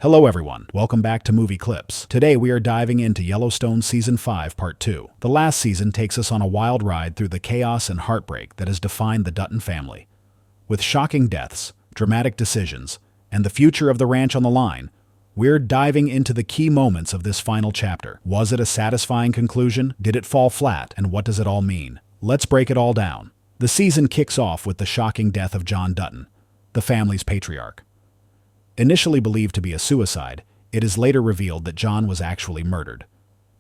Hello everyone, welcome back to Movie Clips. Today we are diving into Yellowstone Season 5 Part 2. The last season takes us on a wild ride through the chaos and heartbreak that has defined the Dutton family. With shocking deaths, dramatic decisions, and the future of the ranch on the line, we're diving into the key moments of this final chapter. Was it a satisfying conclusion? Did it fall flat? And what does it all mean? Let's break it all down. The season kicks off with the shocking death of John Dutton, the family's patriarch. Initially believed to be a suicide, it is later revealed that John was actually murdered.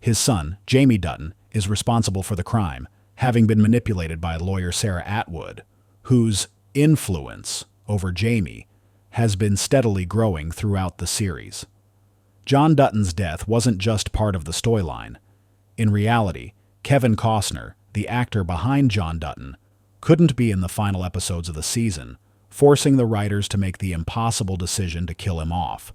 His son, Jamie Dutton, is responsible for the crime, having been manipulated by lawyer Sarah Atwood, whose influence over Jamie has been steadily growing throughout the series. John Dutton's death wasn't just part of the storyline. In reality, Kevin Costner, the actor behind John Dutton, couldn't be in the final episodes of the season, forcing the writers to make the impossible decision to kill him off.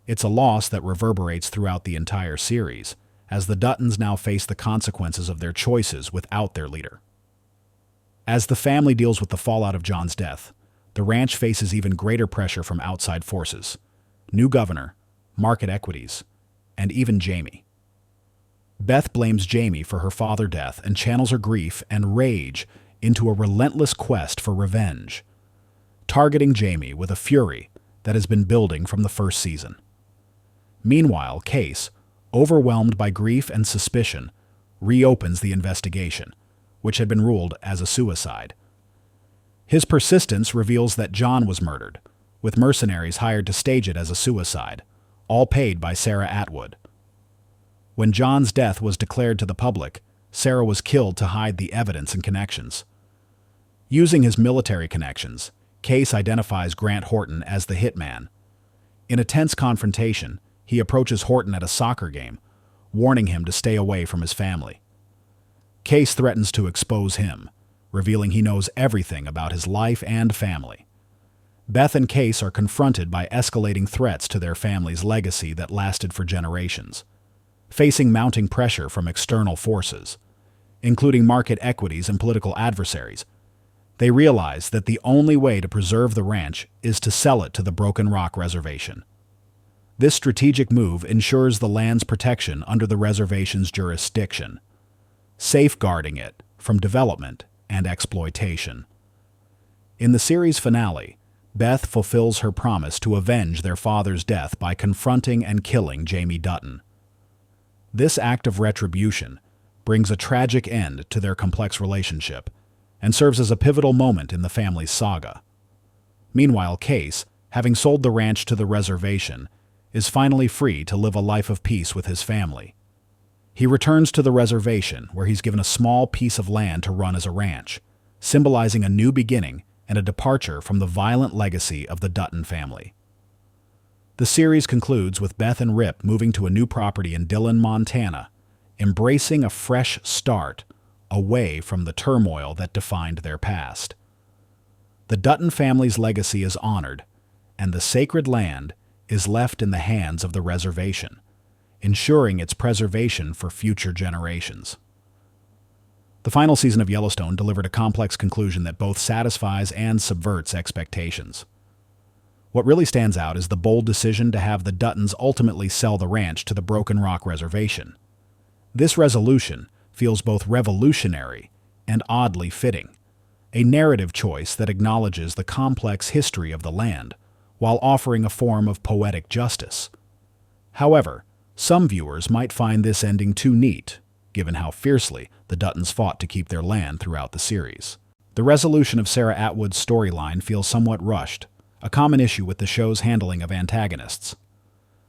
It's a loss that reverberates throughout the entire series, as the Duttons now face the consequences of their choices without their leader. As the family deals with the fallout of John's death, the ranch faces even greater pressure from outside forces: new governor, market equities, and even Jamie. Beth blames Jamie for her father's death and channels her grief and rage into a relentless quest for revenge, targeting Jamie with a fury that has been building from the first season. Meanwhile, Kayce, overwhelmed by grief and suspicion, reopens the investigation, which had been ruled as a suicide. His persistence reveals that John was murdered, with mercenaries hired to stage it as a suicide, all paid by Sarah Atwood. When John's death was declared to the public, Sarah was killed to hide the evidence and connections. Using his military connections, Kayce identifies Grant Horton as the hitman. In a tense confrontation, he approaches Horton at a soccer game, warning him to stay away from his family. Kayce threatens to expose him, revealing he knows everything about his life and family. Beth and Kayce are confronted by escalating threats to their family's legacy that lasted for generations, facing mounting pressure from external forces, including market equities and political adversaries. They realize that the only way to preserve the ranch is to sell it to the Broken Rock Reservation. This strategic move ensures the land's protection under the reservation's jurisdiction, safeguarding it from development and exploitation. In the series finale, Beth fulfills her promise to avenge their father's death by confronting and killing Jamie Dutton. This act of retribution brings a tragic end to their complex relationship and serves as a pivotal moment in the family's saga. Meanwhile, Kayce, having sold the ranch to the reservation, is finally free to live a life of peace with his family. He returns to the reservation, where he's given a small piece of land to run as a ranch, symbolizing a new beginning and a departure from the violent legacy of the Dutton family. The series concludes with Beth and Rip moving to a new property in Dillon, Montana, embracing a fresh start away from the turmoil that defined their past. The Dutton family's legacy is honored, and the sacred land is left in the hands of the reservation, ensuring its preservation for future generations. The final season of Yellowstone delivered a complex conclusion that both satisfies and subverts expectations. What really stands out is the bold decision to have the Duttons ultimately sell the ranch to the Broken Rock Reservation. This resolution feels both revolutionary and oddly fitting, a narrative choice that acknowledges the complex history of the land while offering a form of poetic justice. However, some viewers might find this ending too neat, given how fiercely the Duttons fought to keep their land throughout the series. The resolution of Sarah Atwood's storyline feels somewhat rushed, a common issue with the show's handling of antagonists.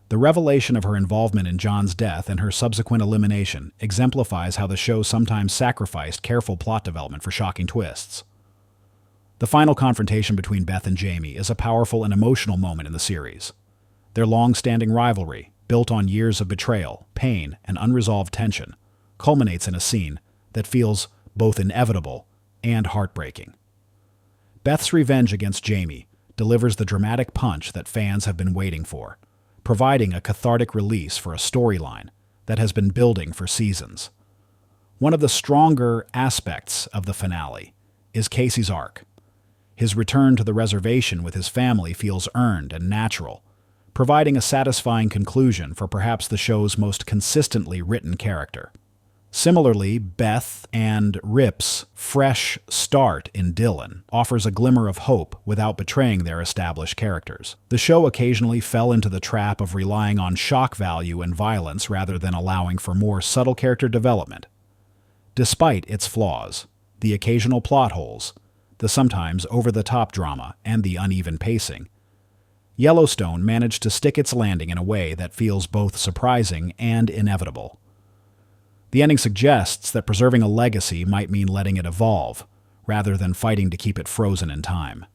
The revelation of her involvement in John's death and her subsequent elimination exemplifies how the show sometimes sacrificed careful plot development for shocking twists. The final confrontation between Beth and Jamie is a powerful and emotional moment in the series. Their long-standing rivalry, built on years of betrayal, pain, and unresolved tension, culminates in a scene that feels both inevitable and heartbreaking. Beth's revenge against Jamie delivers the dramatic punch that fans have been waiting for, providing a cathartic release for a storyline that has been building for seasons. One of the stronger aspects of the finale is Kayce's arc. His return to the reservation with his family feels earned and natural, providing a satisfying conclusion for perhaps the show's most consistently written character. Similarly, Beth and Rip's fresh start in Dylan offers a glimmer of hope without betraying their established characters. The show occasionally fell into the trap of relying on shock value and violence rather than allowing for more subtle character development. Despite its flaws, the occasional plot holes, the sometimes over-the-top drama, and the uneven pacing, Yellowstone managed to stick its landing in a way that feels both surprising and inevitable. The ending suggests that preserving a legacy might mean letting it evolve, rather than fighting to keep it frozen in time.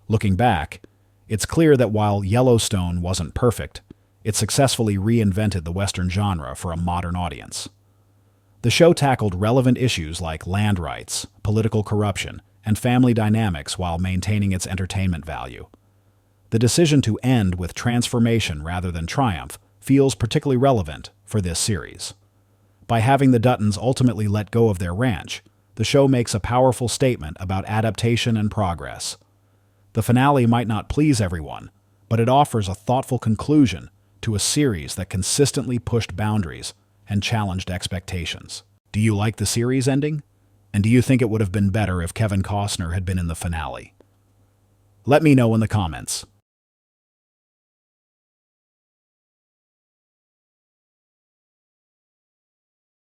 Looking back, it's clear that while Yellowstone wasn't perfect, it successfully reinvented the Western genre for a modern audience. The show tackled relevant issues like land rights, political corruption, and family dynamics while maintaining its entertainment value. The decision to end with transformation rather than triumph feels particularly relevant for this series. By having the Duttons ultimately let go of their ranch, the show makes a powerful statement about adaptation and progress. The finale might not please everyone, but it offers a thoughtful conclusion to a series that consistently pushed boundaries and challenged expectations. Do you like the series ending? And do you think it would have been better if Kevin Costner had been in the finale? Let me know in the comments.